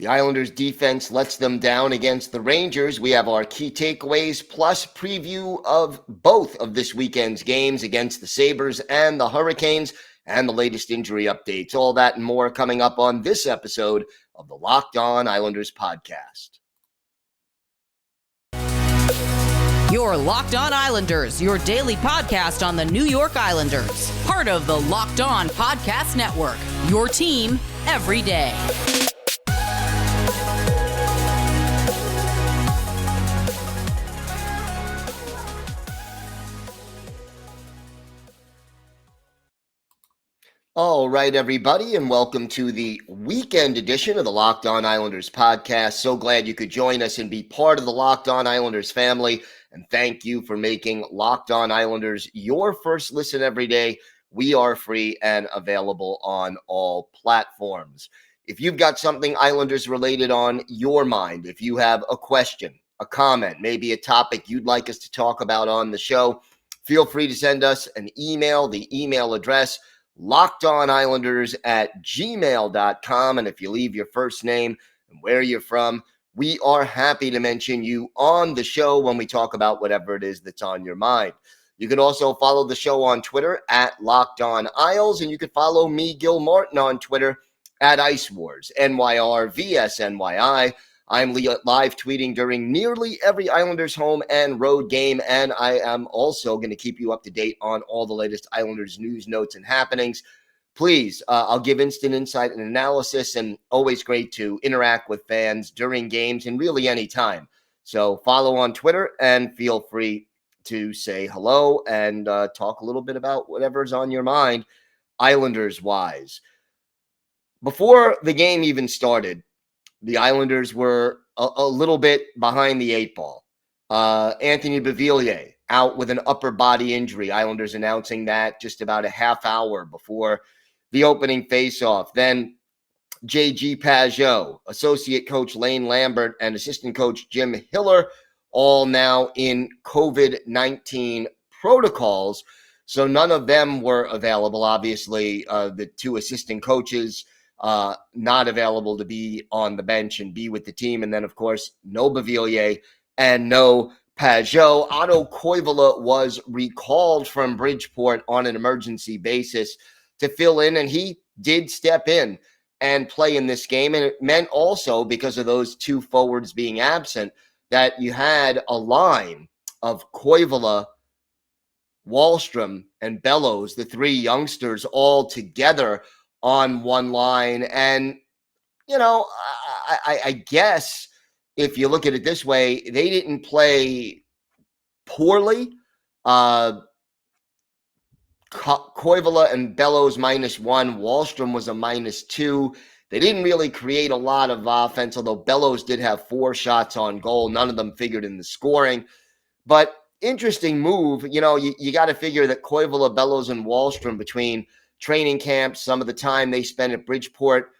The Islanders defense lets them down against the Rangers. We have our key takeaways plus preview of both of this weekend's games against the Sabres and the Hurricanes and the latest injury updates. All that and more coming up on this episode of the Locked On Islanders podcast. Your Locked On Islanders, your daily podcast on the New York Islanders. Part of the Locked On Podcast Network, your team every day. All right, everybody, and welcome to the weekend edition of the Locked On Islanders podcast. So glad you could join us and be part of the Locked On Islanders family. And thank you for making Locked On Islanders your first listen every day. We are free and available on all platforms. If you've got something Islanders related on your mind, if you have a question, a comment, maybe a topic you'd like us to talk about on the show, feel free to send us an email. The email address, lockedonislanders@gmail.com. And if you leave your first name and where you're from, we are happy to mention you on the show when we talk about whatever it is that's on your mind. You can also follow the show on Twitter at Locked On Isles, and you can follow me, Gil Martin, on Twitter at Ice Wars, NYRVSNYI. I'm live tweeting during nearly every Islanders home and road game, and I am also going to keep you up to date on all the latest Islanders news, notes, and happenings. Please, I'll give instant insight and analysis, and always great to interact with fans during games and really any time. So follow on Twitter and feel free to say hello and talk a little bit about whatever's on your mind, Islanders-wise. Before the game even started, the Islanders were a little bit behind the eight ball. Anthony Beauvillier out with an upper body injury. Islanders announcing that just about a half hour before the opening faceoff. Then J.G. Pageau, associate coach Lane Lambert, and assistant coach Jim Hiller, all now in COVID-19 protocols. So none of them were available. Obviously, the two assistant coaches not available to be on the bench and be with the team. And then, of course, no Beauvillier and no Pageau. Otto Koivula was recalled from Bridgeport on an emergency basis to fill in, and he did step in and play in this game. And it meant also, because of those two forwards being absent, that you had a line of Koivula, Wahlstrom, and Bellows, the three youngsters, all together on one line. And, you know, I guess if you look at it this way, they didn't play poorly. Koivula and Bellows -1. Wahlstrom was a -2. They didn't really create a lot of offense, although Bellows did have 4 shots on goal. None of them figured in the scoring. But interesting move. You know, you got to figure that Koivula, Bellows, and Wahlstrom, between training camps, some of the time they spent at Bridgeport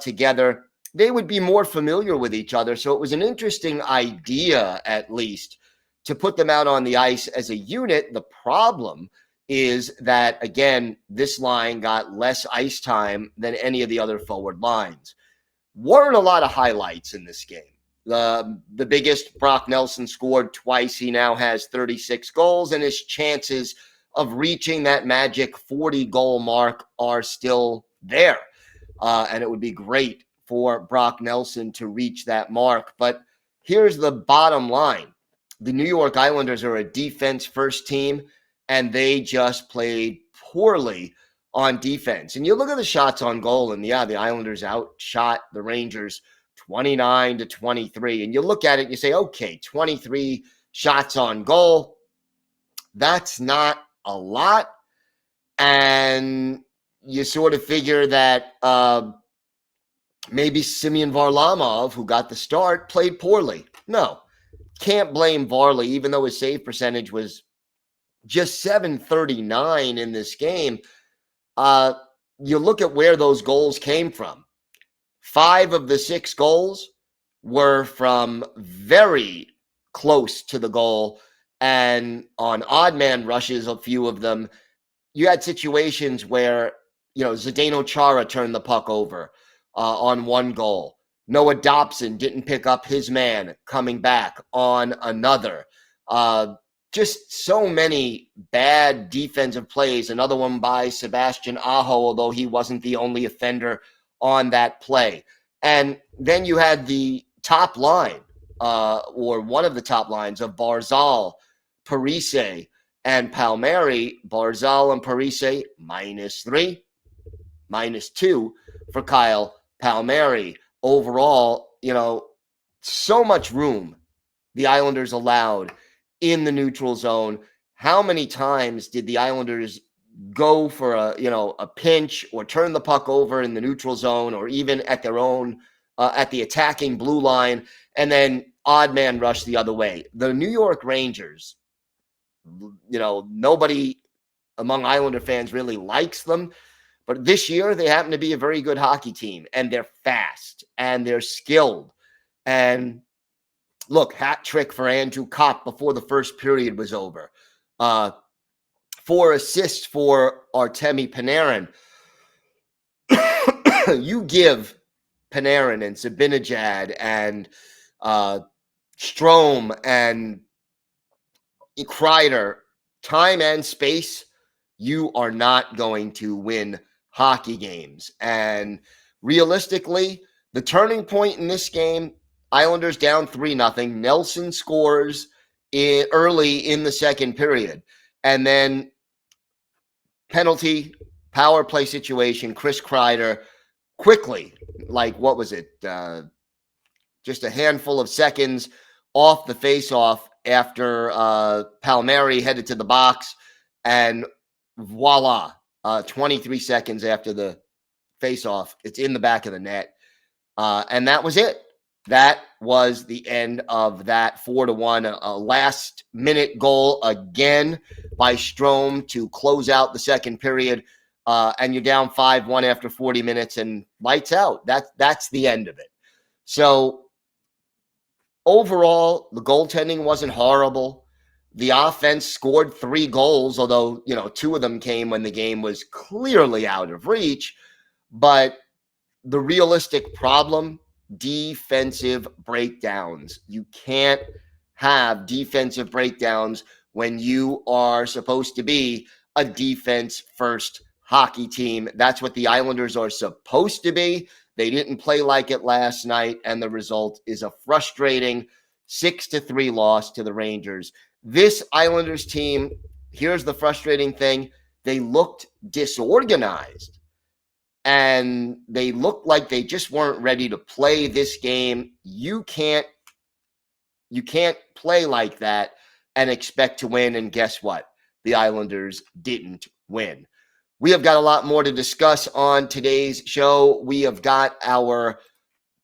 together, they would be more familiar with each other. So it was an interesting idea, at least, to put them out on the ice as a unit. The problem is that, again, this line got less ice time than any of the other forward lines. Weren't a lot of highlights in this game. The biggest, Brock Nelson, scored twice. He now has 36 goals, and his chances of reaching that magic 40-goal mark are still there. And it would be great for Brock Nelson to reach that mark. But here's the bottom line. The New York Islanders are a defense-first team, and they just played poorly on defense. And you look at the shots on goal, and yeah, the Islanders outshot the Rangers 29-23. And you look at it and you say, okay, 23 shots on goal, that's not a lot. And you sort of figure that maybe Semyon Varlamov, who got the start, played poorly. No, can't blame Varley, even though his save percentage was just .739 in this game. You look at where those goals came from. 5 of the 6 goals were from very close to the goal, and on odd man rushes, a few of them, you had situations where, Zdeno Chara turned the puck over on one goal. Noah Dobson didn't pick up his man coming back on another. Just so many bad defensive plays. Another one by Sebastian Aho, although he wasn't the only offender on that play. And then you had the top line, or one of the top lines of Barzal, Parise, and Palmieri. Barzal and Parise, -3, -2 for Kyle Palmieri. Overall, so much room the Islanders allowed in the neutral zone. How many times did the Islanders go for a pinch or turn the puck over in the neutral zone, or even at their own at the attacking blue line, and then odd man rush the other way? The New York Rangers, nobody among Islander fans really likes them, but this year they happen to be a very good hockey team, and they're fast and they're skilled. And look, hat trick for Andrew Kopp before the first period was over. 4 assists for Artemi Panarin. You give Panarin and Zibanejad and Strome and Kreider time and space, you are not going to win hockey games. And realistically, the turning point in this game, Islanders down 3-0. Nelson scores early in the second period. And then penalty, power play situation, Chris Kreider quickly, what was it? Just a handful of seconds off the faceoff after Palmieri headed to the box. And voila, 23 seconds after the faceoff, it's in the back of the net. And that was it. That was the end of that 4-1. A last-minute goal again by Strome to close out the second period. And you're down 5-1 after 40 minutes and lights out. That's the end of it. So overall, the goaltending wasn't horrible. The offense scored 3 goals, although, 2 of them came when the game was clearly out of reach. But the realistic problem, defensive breakdowns. You can't have defensive breakdowns when you are supposed to be a defense-first hockey team. That's what the Islanders are supposed to be. They didn't play like it last night, and the result is a frustrating 6-3 loss to the Rangers. This Islanders team, here's the frustrating thing, they looked disorganized. And they looked like they just weren't ready to play this game. You can't play like that and expect to win. And guess what? The Islanders didn't win. We have got a lot more to discuss on today's show. We have got our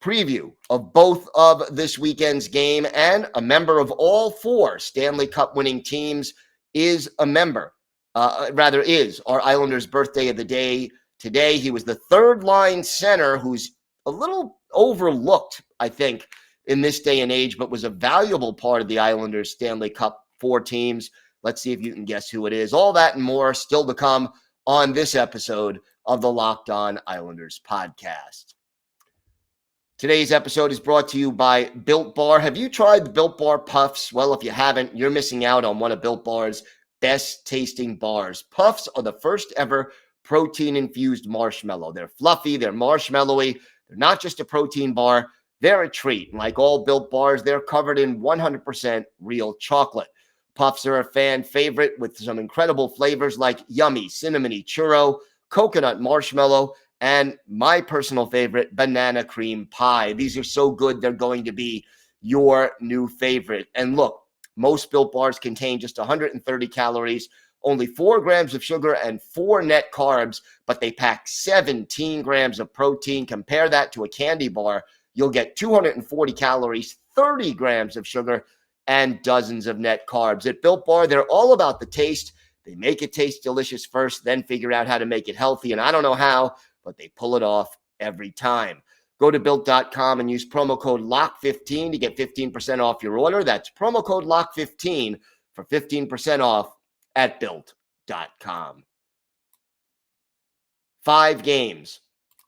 preview of both of this weekend's game, and a member of all 4 Stanley Cup winning teams is a member, is our Islanders birthday of the day. Today, he was the third-line center who's a little overlooked, I think, in this day and age, but was a valuable part of the Islanders' Stanley Cup 4 teams. Let's see if you can guess who it is. All that and more still to come on this episode of the Locked On Islanders podcast. Today's episode is brought to you by Built Bar. Have you tried the Built Bar Puffs? Well, if you haven't, you're missing out on one of Built Bar's best-tasting bars. Puffs are the first ever protein-infused marshmallow. They're fluffy, they're marshmallowy. They're not just a protein bar, they're a treat. And like all Built Bars, they're covered in 100% real chocolate. Puffs are a fan favorite with some incredible flavors like yummy cinnamony churro, coconut marshmallow, and my personal favorite, banana cream pie. These are so good, they're going to be your new favorite. And look, most Built Bars contain just 130 calories, only 4 grams of sugar and 4 net carbs, but they pack 17 grams of protein. Compare that to a candy bar. You'll get 240 calories, 30 grams of sugar, and dozens of net carbs. At Built Bar, they're all about the taste. They make it taste delicious first, then figure out how to make it healthy. And I don't know how, but they pull it off every time. Go to Built.com and use promo code LOCK15 to get 15% off your order. That's promo code LOCK15 for 15% off at Built.com. 5 games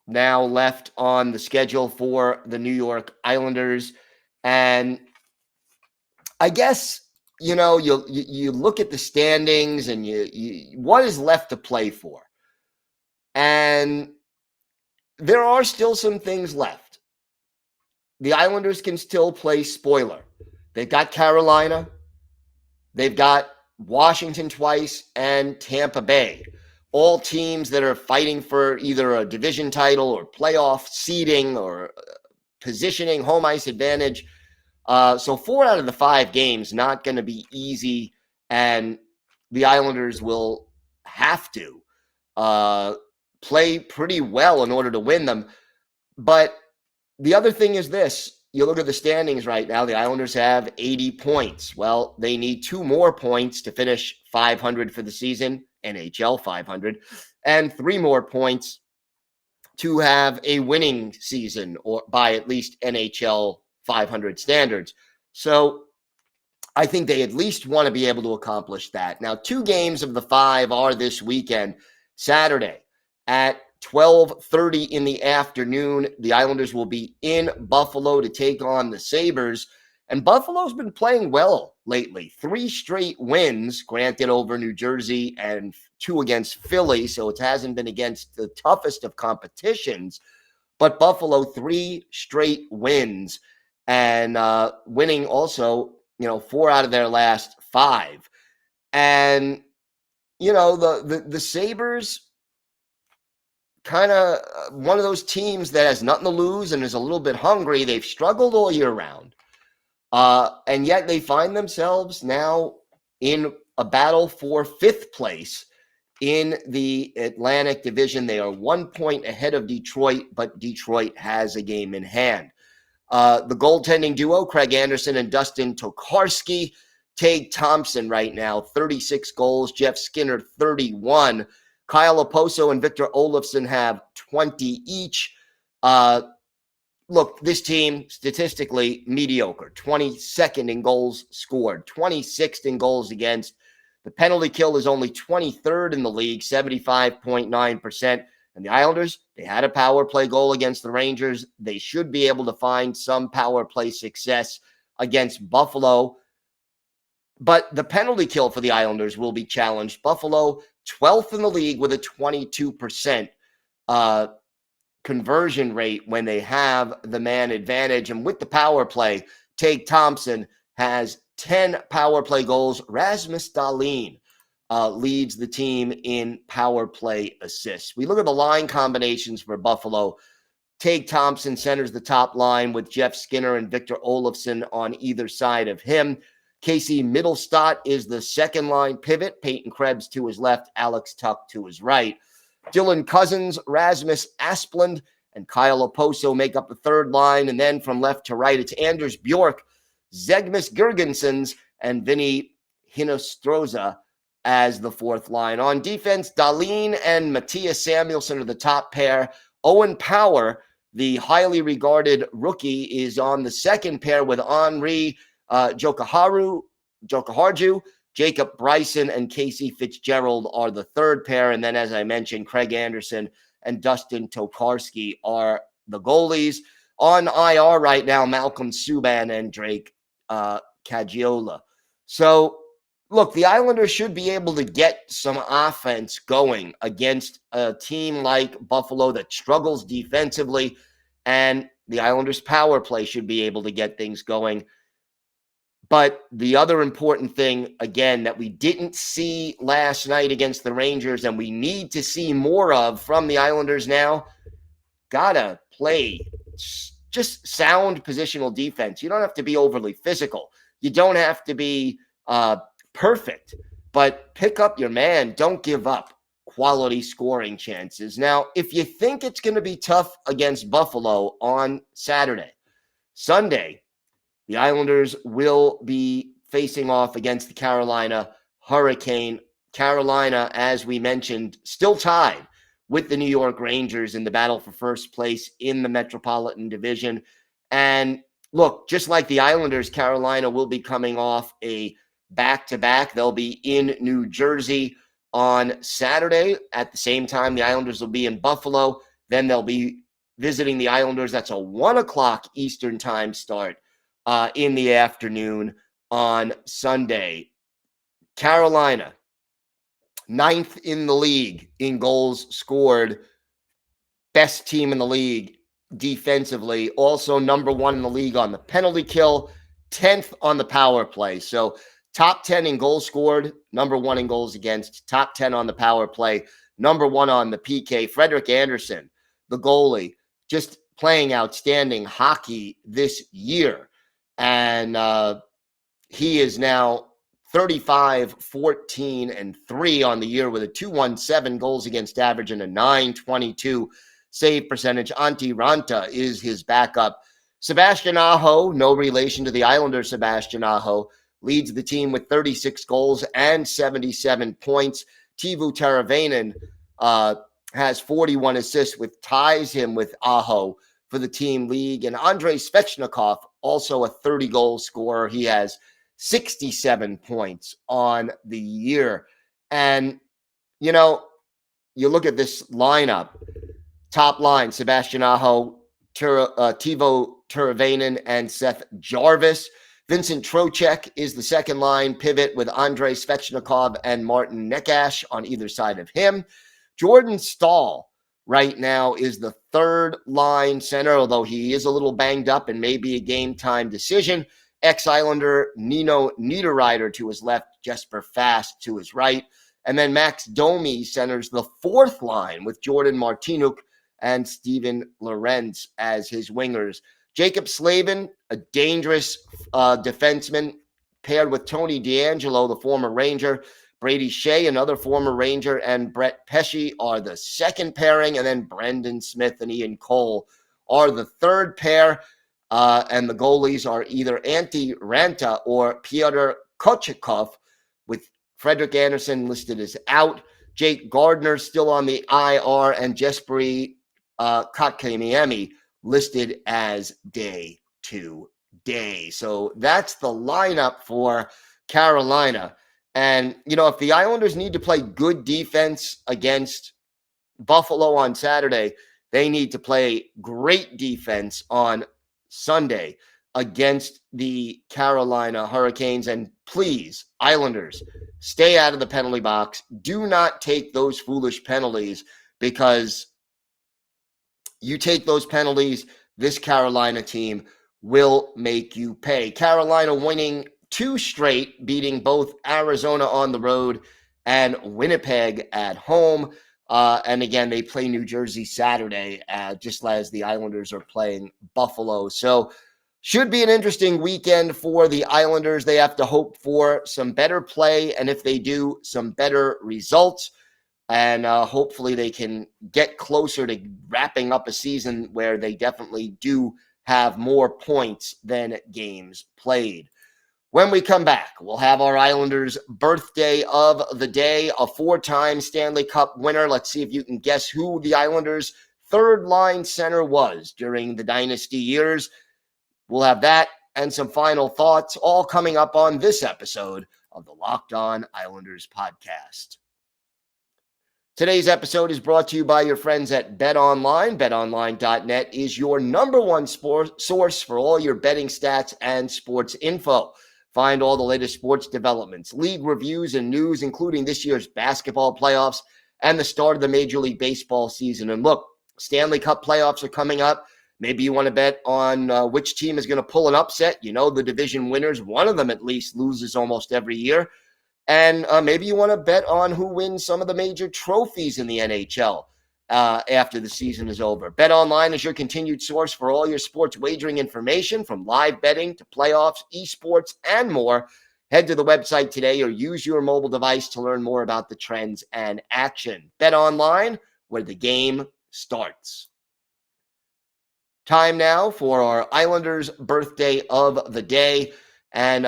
now left on the schedule for the New York Islanders. And I guess, you look at the standings and you what is left to play for? And there are still some things left. The Islanders can still play spoiler. They've got Carolina, they've got Washington twice, and Tampa Bay. All teams that are fighting for either a division title or playoff seeding or positioning, home ice advantage. So 4 out of the 5 games not going to be easy, and the Islanders will have to play pretty well in order to win them. But the other thing is this. You look at the standings right now, the Islanders have 80 points. Well, they need 2 more points to finish 500 for the season, NHL 500, and 3 more points to have a winning season or by at least NHL 500 standards. So I think they at least want to be able to accomplish that. Now, 2 games of the 5 are this weekend. Saturday at 12:30 in the afternoon, the Islanders will be in Buffalo to take on the Sabres. And Buffalo's been playing well lately. 3 straight wins, granted over New Jersey and 2 against Philly, so it hasn't been against the toughest of competitions. But Buffalo, 3 straight wins, and winning also, 4 out of their last 5. And, the Sabres, kind of one of those teams that has nothing to lose and is a little bit hungry. They've struggled all year round. And yet they find themselves now in a battle for 5th place in the Atlantic Division. They are 1 point ahead of Detroit, but Detroit has a game in hand. The goaltending duo, Craig Anderson and Dustin Tokarski. Tage Thompson right now, 36 goals. Jeff Skinner, 31. Kyle Oposo and Victor Olofsson have 20 each. Look, this team, statistically, mediocre. 22nd in goals scored, 26th in goals against. The penalty kill is only 23rd in the league, 75.9%. And the Islanders, they had a power play goal against the Rangers. They should be able to find some power play success against Buffalo. But the penalty kill for the Islanders will be challenged. Buffalo, 12th in the league with a 22% conversion rate when they have the man advantage. And with the power play, Tage Thompson has 10 power play goals. Rasmus Dahlin leads the team in power play assists. We look at the line combinations for Buffalo. Tage Thompson centers the top line with Jeff Skinner and Victor Olofsson on either side of him. Casey Middlestott is the second line pivot. Peyton Krebs to his left, Alex Tuck to his right. Dylan Cousins, Rasmus Asplund, and Kyle Oposo make up the third line. And then from left to right, it's Anders Bjork, Zegmus Girgensons, and Vinny Hinostroza as the fourth line. On defense, Dahlin and Matthias Samuelsson are the top pair. Owen Power, the highly regarded rookie, is on the second pair with Henri Jokaharju, Jacob Bryson, and Casey Fitzgerald are the third pair. And then, as I mentioned, Craig Anderson and Dustin Tokarski are the goalies. On IR right now, Malcolm Subban and Drake Cagiola. So, look, the Islanders should be able to get some offense going against a team like Buffalo that struggles defensively, and the Islanders' power play should be able to get things going. But the other important thing, again, that we didn't see last night against the Rangers and we need to see more of from the Islanders now, gotta play just sound positional defense. You don't have to be overly physical. You don't have to be perfect, but pick up your man. Don't give up quality scoring chances. Now, if you think it's going to be tough against Buffalo on Saturday, Sunday, the Islanders will be facing off against the Carolina Hurricane. Carolina, as we mentioned, still tied with the New York Rangers in the battle for first place in the Metropolitan Division. And look, just like the Islanders, Carolina will be coming off a back-to-back. They'll be in New Jersey on Saturday. At the same time, the Islanders will be in Buffalo. Then they'll be visiting the Islanders. That's a 1 o'clock Eastern time start in the afternoon on Sunday. Carolina, 9th in the league in goals scored. Best team in the league defensively. Also number 1 in the league on the penalty kill. 10th on the power play. So top 10 in goals scored, number 1 in goals against, top 10 on the power play, number 1 on the PK. Frederik Andersen, the goalie, just playing outstanding hockey this year. And he is now 35, 14, and 3 on the year with a 217 goals against average and a 922 save percentage. Antti Ranta is his backup. Sebastian Aho, no relation to the Islanders' Sebastian Aho, leads the team with 36 goals and 77 points. Teuvo Teravainen has 41 assists, which ties him with Aho for the team league. And Andrei Svechnikov, also a 30-goal scorer. He has 67 points on the year. And, you know, you look at this lineup, top line, Sebastian Aho, Teuvo Teravainen, and Seth Jarvis. Vincent Trocheck is the second line pivot with Andrei Svechnikov and Martin Necas on either side of him. Jordan Staal right now is the third line center, although he is a little banged up and may be a game time decision. Ex-Islander Nino Niederreiter to his left, Jesper Fast to his right. And then Max Domi centers the fourth line with Jordan Martinook and Steven Lorentz as his wingers. Jacob Slavin, a dangerous defenseman, paired with Tony DeAngelo, the former Ranger. Brady Shea, another former Ranger, and Brett Pesce are the second pairing. And then Brendan Smith and Ian Cole are the third pair. And the goalies are either Antti Ranta or Pyotr Kochetkov, with Frederik Andersen listed as out. Jake Gardner still on the IR, and Jesperi Kotkaniemi listed as day to day. So that's the lineup for Carolina. And, you know, if the Islanders need to play good defense against Buffalo on Saturday, they need to play great defense on Sunday against the Carolina Hurricanes. And please, Islanders, stay out of the penalty box. Do not take those foolish penalties, because you take those penalties, this Carolina team will make you pay. Carolina winning 2 straight, beating both Arizona on the road and Winnipeg at home. And again, they play New Jersey Saturday, just as the Islanders are playing Buffalo. So should be an interesting weekend for the Islanders. They have to hope for some better play, and if they do, some better results. And hopefully they can get closer to wrapping up a season where they definitely do have more points than games played. When we come back, we'll have our Islanders birthday of the day, a 4-time Stanley Cup winner. Let's see if you can guess who the Islanders' third-line center was during the dynasty years. We'll have that and some final thoughts all coming up on this episode of the Locked On Islanders podcast. Today's episode is brought to you by your friends at BetOnline. BetOnline.net is your number one source for all your betting stats and sports info. Find all the latest sports developments, league reviews, and news, including this year's basketball playoffs and the start of the Major League Baseball season. And look, Stanley Cup playoffs are coming up. Maybe you want to bet on which team is going to pull an upset. You know, the division winners, one of them at least, loses almost every year. And maybe you want to bet on who wins some of the major trophies in the NHL after the season is over. BetOnline is your continued source for all your sports wagering information, from live betting to playoffs, esports, and more. Head to the website today or use your mobile device to learn more about the trends and action. BetOnline, where the game starts. Time now for our Islanders birthday of the day. And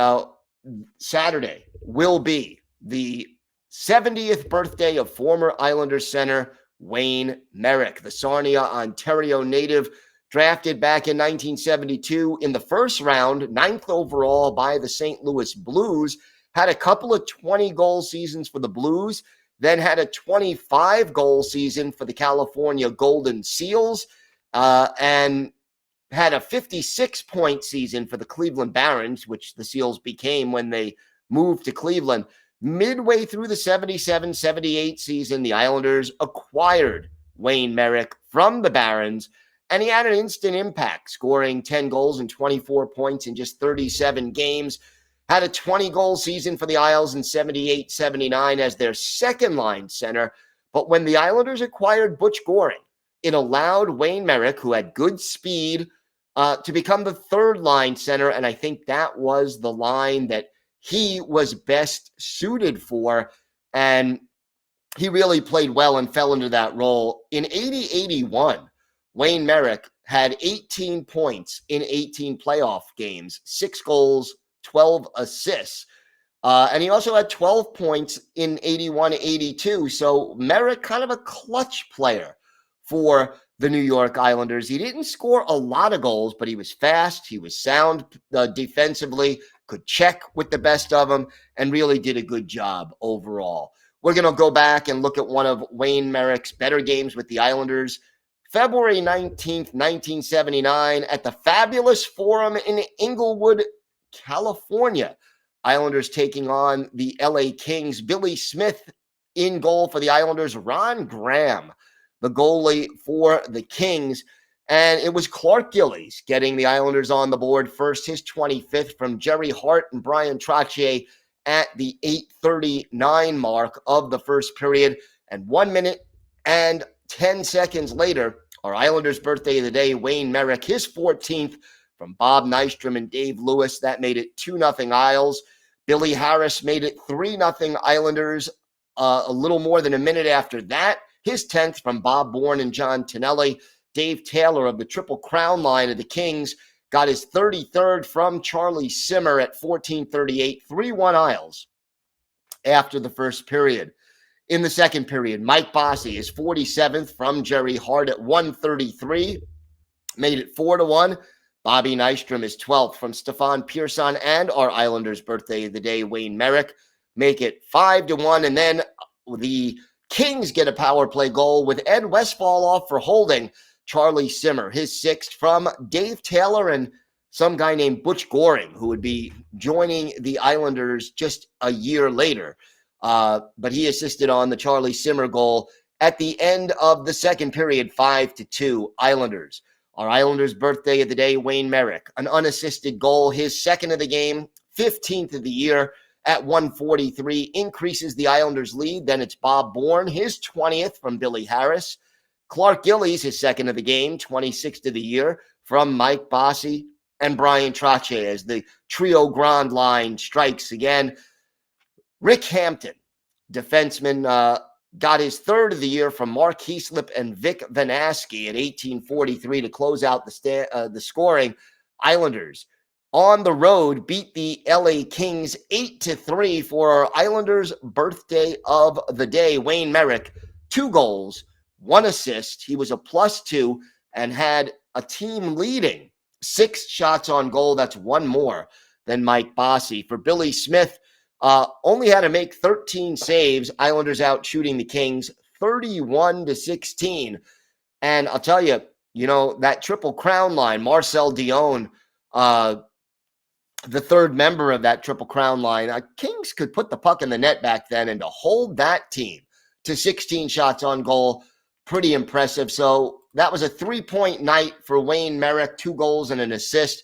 Saturday will be the 70th birthday of former Islanders center Wayne Merrick, the Sarnia, Ontario native, drafted back in 1972 in the first round, 9th overall by the St. Louis Blues, had a couple of 20-goal seasons for the Blues, then had a 25-goal season for the California Golden Seals, and had a 56-point season for the Cleveland Barons, which the Seals became when they moved to Cleveland. Midway through the 77-78 season, the Islanders acquired Wayne Merrick from the Barons, and he had an instant impact, scoring 10 goals and 24 points in just 37 games. Had a 20-goal season for the Isles in 78-79 as their second-line center. But when the Islanders acquired Butch Goring, it allowed Wayne Merrick, who had good speed, to become the third-line center, and I think that was the line that he was best suited for, and he really played well and fell into that role. In 80-81, Wayne Merrick had 18 points in 18 playoff games, 6 goals, 12 assists. And he also had 12 points in 81-82. So Merrick, kind of a clutch player for the New York Islanders. He didn't score a lot of goals, but he was fast. He was sound defensively, could check with the best of them, and really did a good job overall. We're going to go back and look at one of Wayne Merrick's better games with the Islanders. February 19th, 1979, at the Fabulous Forum in Inglewood, California. Islanders taking on the LA Kings. Billy Smith in goal for the Islanders. Ron Graham, the goalie for the Kings. And it was Clark Gillies getting the Islanders on the board first, his 25th from Jerry Hart and Brian Trottier at the 8:39 mark of the first period. And 1 minute and 10 seconds later, our Islanders' birthday of the day, Wayne Merrick, his 14th from Bob Nystrom and Dave Lewis. That made it 2-0 Isles. Billy Harris made it 3-0 Islanders a little more than a minute after that. His 10th from Bob Bourne and John Tonelli. Dave Taylor of the Triple Crown line of the Kings got his 33rd from Charlie Simmer at 14:38, 3-1 Isles after the first period. In the second period, Mike Bossy, his 47th from Jerry Hart at 1:33, made it 4-1. Bobby Nystrom, his 12th from Stefan Pearson and our Islanders' birthday of the day, Wayne Merrick, make it 5-1. And then the Kings get a power play goal with Ed Westfall off for holding Charlie Simmer, his 6th from Dave Taylor and some guy named Butch Goring, who would be joining the Islanders just a year later. But he assisted on the Charlie Simmer goal at the end of the second period, 5-2 Islanders. Our Islanders' birthday of the day, Wayne Merrick, an unassisted goal, his 2nd of the game, 15th of the year at 1:43, increases the Islanders' lead. Then it's Bob Bourne, his 20th from Billy Harris. Clark Gillies, his 2nd of the game, 26th of the year from Mike Bossy and Brian Trottier as the Trio Grande line strikes again. Rick Hampton, defenseman, got his 3rd of the year from Mark Heaslip and Vic Vanaski at 18:43 to close out the scoring. Islanders on the road beat the LA Kings 8-3 for our Islanders' birthday of the day. Wayne Merrick, 2 goals, 1 assist. He was a +2 and had a team leading 6 shots on goal. That's 1 more than Mike Bossy. For Billy Smith, only had to make 13 saves. Islanders out shooting the Kings 31-16. And I'll tell you, that Triple Crown line, Marcel Dion, the 3rd member of that Triple Crown line, Kings could put the puck in the net back then, and to hold that team to 16 shots on goal, pretty impressive. So that was a 3-point night for Wayne Merrick, 2 goals and an assist.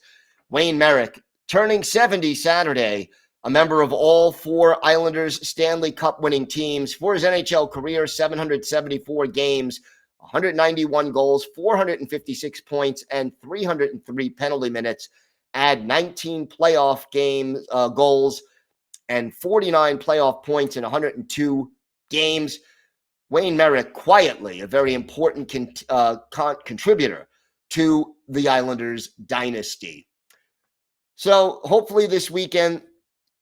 Wayne Merrick turning 70 Saturday, a member of all 4 Islanders Stanley Cup winning teams for his NHL career, 774 games, 191 goals, 456 points, and 303 penalty minutes. Add 19 playoff games goals and 49 playoff points in 102 games. Wayne Merrick, quietly a very important contributor to the Islanders dynasty. So hopefully this weekend,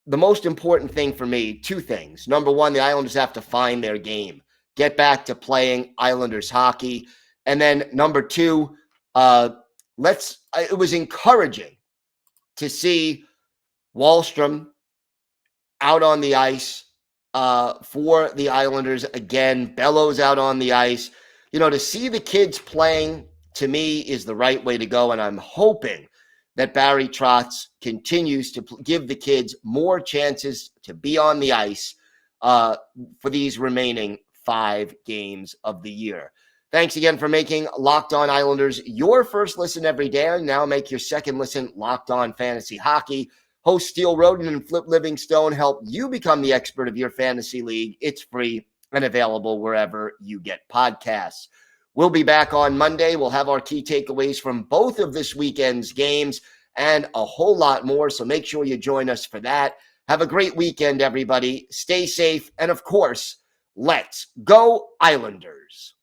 the most important thing for me, 2 things. Number 1, the Islanders have to find their game, get back to playing Islanders hockey. And then number 2, it was encouraging to see Wahlstrom out on the ice for the Islanders. Again, Bellows out on the ice. To see the kids playing, to me, is the right way to go. And I'm hoping that Barry Trotz continues to give the kids more chances to be on the ice for these remaining 5 games of the year. Thanks again for making Locked On Islanders your first listen every day. And now make your second listen Locked On Fantasy Hockey. Host Steele Roden and Flip Livingstone help you become the expert of your fantasy league. It's free and available wherever you get podcasts. We'll be back on Monday. We'll have our key takeaways from both of this weekend's games and a whole lot more. So make sure you join us for that. Have a great weekend, everybody. Stay safe. And of course, let's go Islanders.